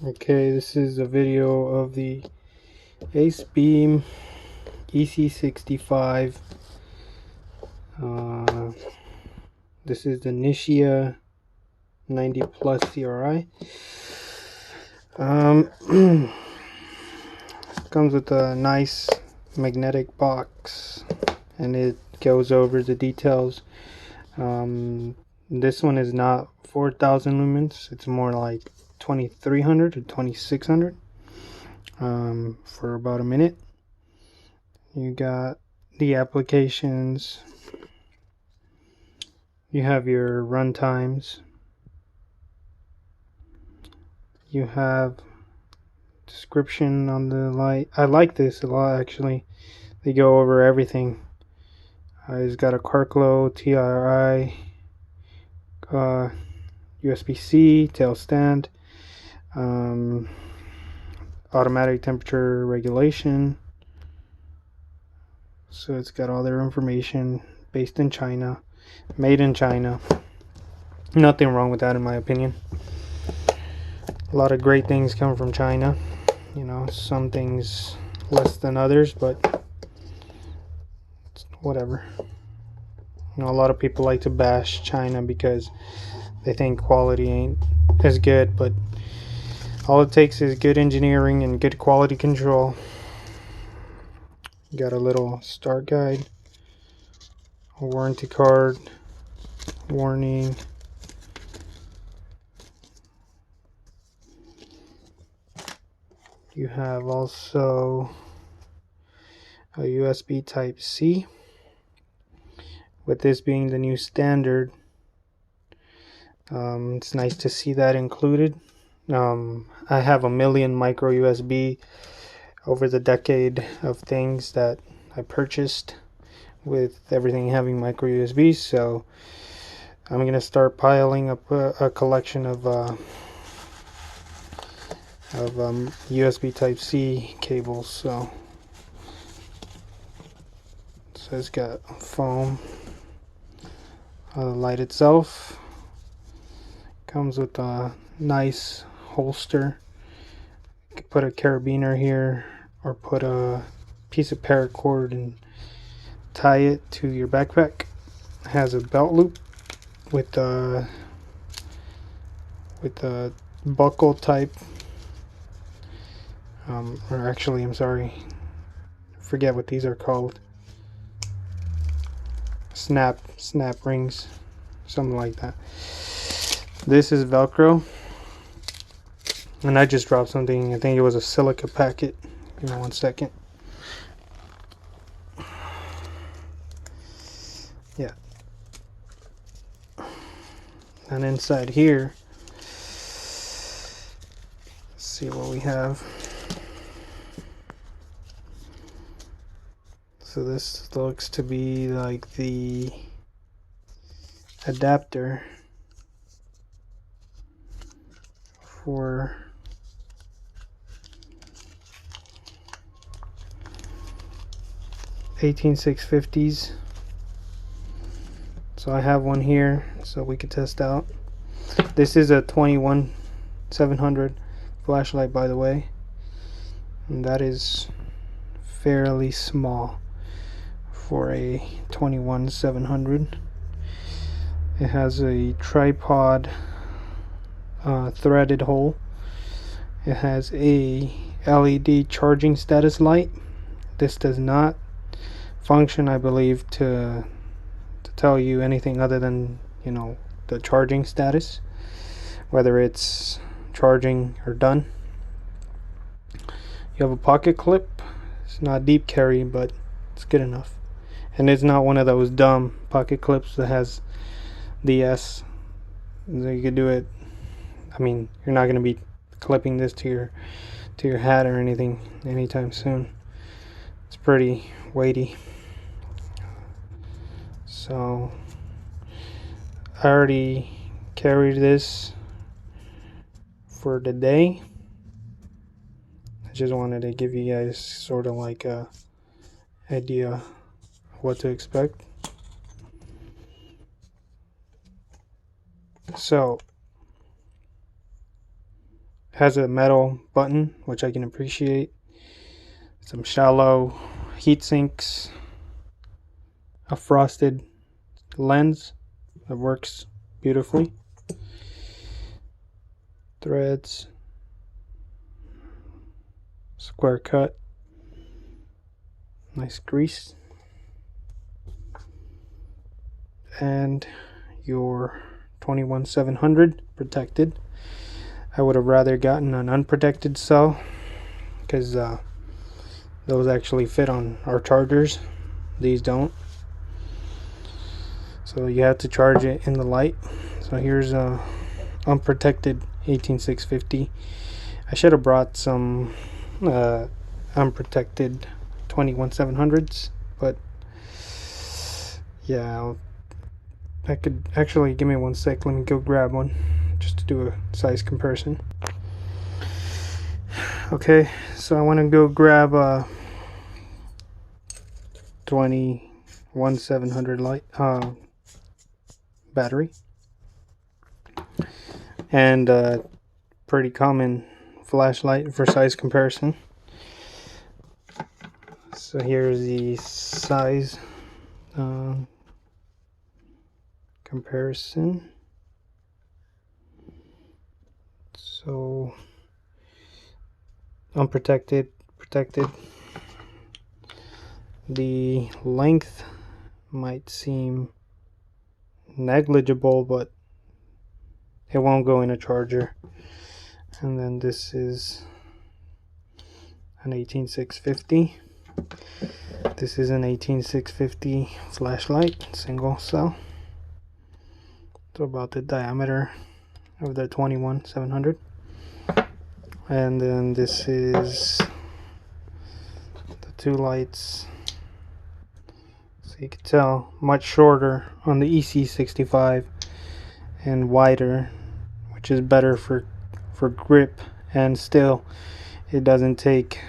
Okay, this is a video of the Acebeam EC65. This is the Nichia 90 Plus CRI. Comes with a nice magnetic box, and it goes over the details. This one is not 4,000 lumens; it's more like 2,300 to 2,600. For about a minute. You got the applications. You have your run times. You have description on the light. I like this a lot, actually. They go over everything. It's got a Carclo, TRI, USB-C, tail stand, automatic temperature regulation. So it's got all their information, based in China, made in China. Nothing wrong with that, in my opinion. A lot of great things come from China. You know, some things less than others, but whatever. You know, a lot of people like to bash China because they think quality ain't as good, but all it takes is good engineering and good quality control. Got a little start guide, a warranty card, warning. You have also a USB type C. With this being the new standard, it's nice to see that included. I have a million micro USB over the decade of things that I purchased, with everything having micro USB. So I'm gonna start piling up a collection of USB type C cables. So it's got foam. The light itself comes with a nice holster. You can put a carabiner here, or put a piece of paracord and tie it to your backpack. It has a belt loop with a buckle type, or actually, I'm sorry, forget what these are called. Snap rings, something like that. This is Velcro, and I just dropped something. I think it was a silica packet. Give me 1 second. Yeah. And inside here, let's see what we have. So this looks to be like the adapter for $18,650s. So I have one here, so we could test out. This is a 21-700 flashlight, by the way, and that is fairly small for a 21-700. It has a tripod threaded hole. It has a LED charging status light. This does not function, I believe, to tell you anything other than, you know, the charging status, whether it's charging or done. You have a pocket clip. It's not deep carry, but it's good enough. And it's not one of those dumb pocket clips that has the S. So you could do it. I mean, you're not going to be clipping this to your hat or anything anytime soon. It's pretty weighty. So I already carried this for the day. I just wanted to give you guys sort of like a idea what to expect. So has a metal button, which I can appreciate. Some shallow heat sinks, a frosted lens that works beautifully, threads, square cut, nice grease, and your 21700 protected. I would have rather gotten an unprotected cell because those actually fit on our chargers. These don't. So you have to charge it in the light. So here's a unprotected 18650. I should have brought some unprotected 21700s, but yeah, I could actually, give me one sec, let me go grab one just to do a size comparison. Okay, so I want to go grab a 21700 light battery, and pretty common flashlight for size comparison. So here's the size comparison. So unprotected, protected. The length might seem negligible, but it won't go in a charger. And then this is an 18650. This is an 18650 flashlight, single cell. So about the diameter of the 21700. And then this is the two lights. So you can tell much shorter on the EC65 and wider, which is better for grip, and still it doesn't take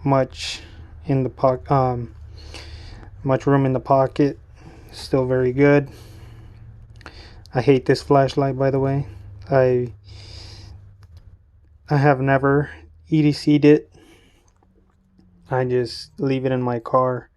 much in the pocket, much room in the pocket. Still very good. I hate this flashlight, by the way. I have never EDC'd it. I just leave it in my car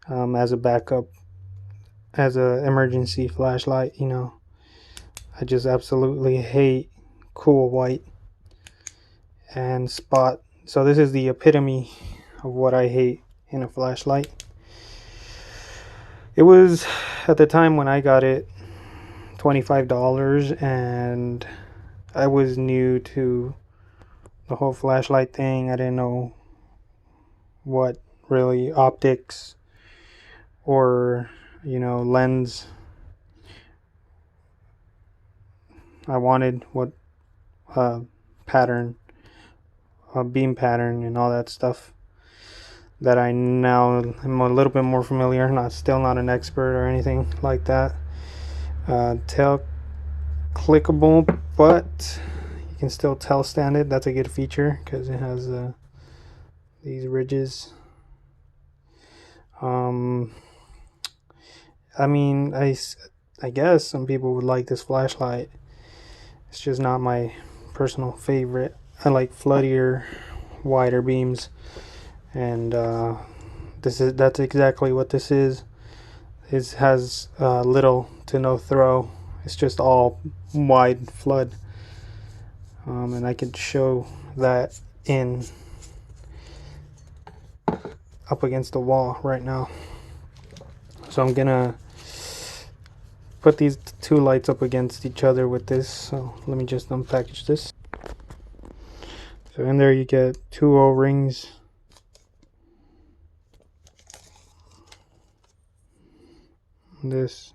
as a backup, as a emergency flashlight, you know. I just absolutely hate cool white and spot. So this is the epitome of what I hate in a flashlight. It was, at the time when I got it, $25, and I was new to the whole flashlight thing. I didn't know what really optics or, you know, lens I wanted, what pattern, beam pattern, and all that stuff that I now am a little bit more familiar. Still not an expert or anything like that. Tail clickable, but you can still tail stand it. That's a good feature because it has these ridges. I mean, I guess some people would like this flashlight. It's just not my personal favorite. I like floodier, wider beams, and that's exactly what this is. It has little to no throw. It's just all wide flood, and I could show that in up against the wall right now. So I'm gonna put these two lights up against each other with this. So let me just unpackage this. So in there you get two O-rings. This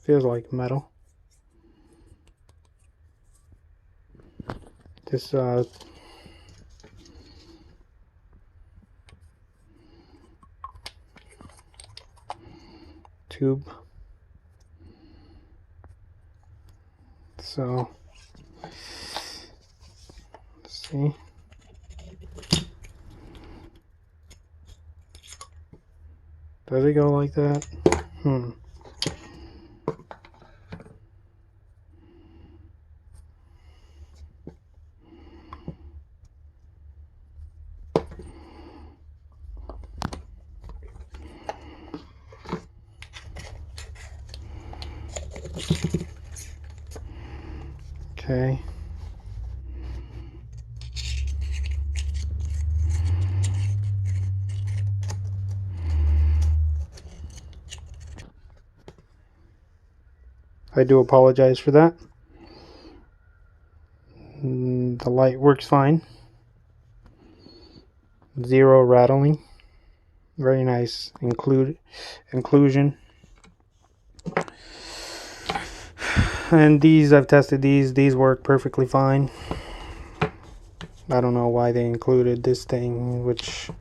feels like metal. This tube. So let's see. Does it go like that? Okay. I do apologize for that. The light works fine. Zero rattling. Very nice inclusion. And these, I've tested these work perfectly fine. I don't know why they included this thing, which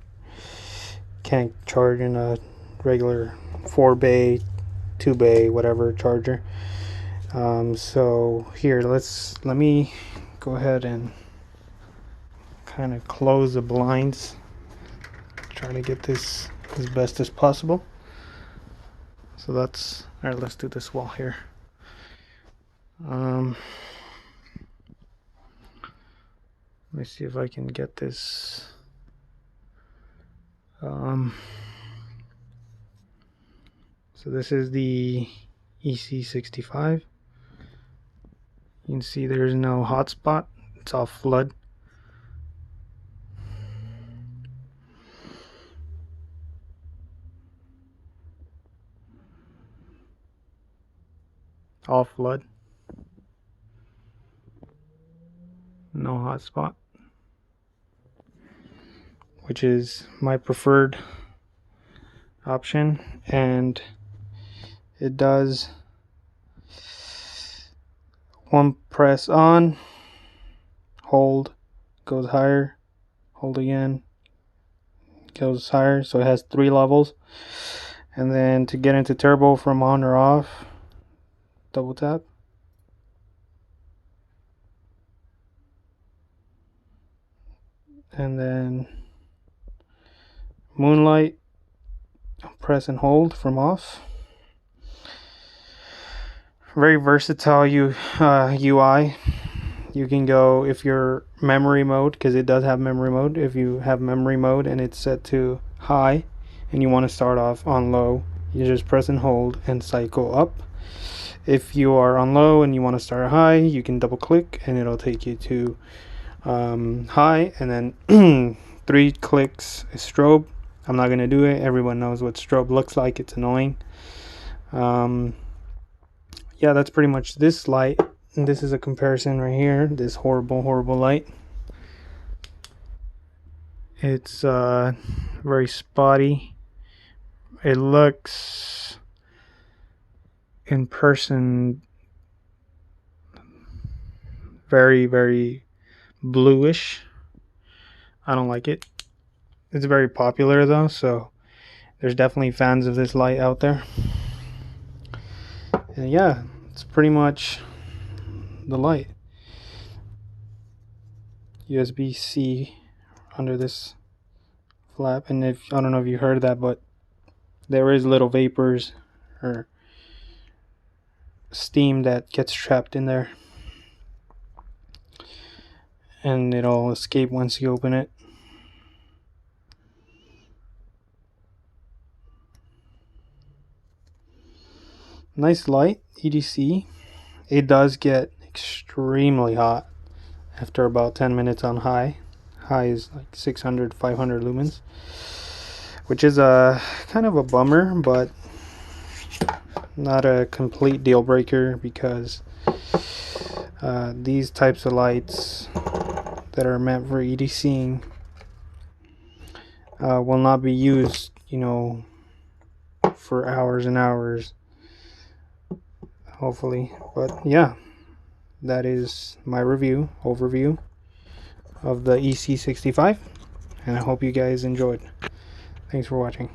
can't charge in a regular 4-bay, 2-bay, whatever charger. So here, let me go ahead and kind of close the blinds. Try to get this as best as possible. So that's all right. Let's do this wall here. Let me see if I can get this. So this is the EC65. You can see there's no hotspot. It's off flood. Off flood. No hotspot, which is my preferred option, and it does one press on, hold, goes higher, hold again, goes higher. So it has 3 levels. And then to get into turbo from on or off, double tap. And then moonlight, press and hold from off. Very versatile UI. You can go, if you're memory mode, because it does have memory mode. If you have memory mode and it's set to high and you want to start off on low, you just press and hold and cycle up. If you are on low and you want to start high, you can double click and it'll take you to high, and then 3 clicks is strobe. I'm not gonna do it. Everyone knows what strobe looks like. It's annoying. Yeah, that's pretty much this light. And this is a comparison right here. This horrible light. It's very spotty. It looks in person very bluish. I don't like it. It's very popular though, so there's definitely fans of this light out there. And yeah, it's pretty much the light. USB-C under this flap, and if I don't know if you heard that, but there is little vapors or steam that gets trapped in there, and it'll escape once you open it. Nice light, EDC. It does get extremely hot after about 10 minutes on high. High is like 600, 500 lumens, which is a kind of a bummer, but not a complete deal breaker, because these types of lights that are meant for EDCing will not be used, you know, for hours and hours, hopefully. But yeah, that is my overview of the EC65, and I hope you guys enjoyed. Thanks for watching.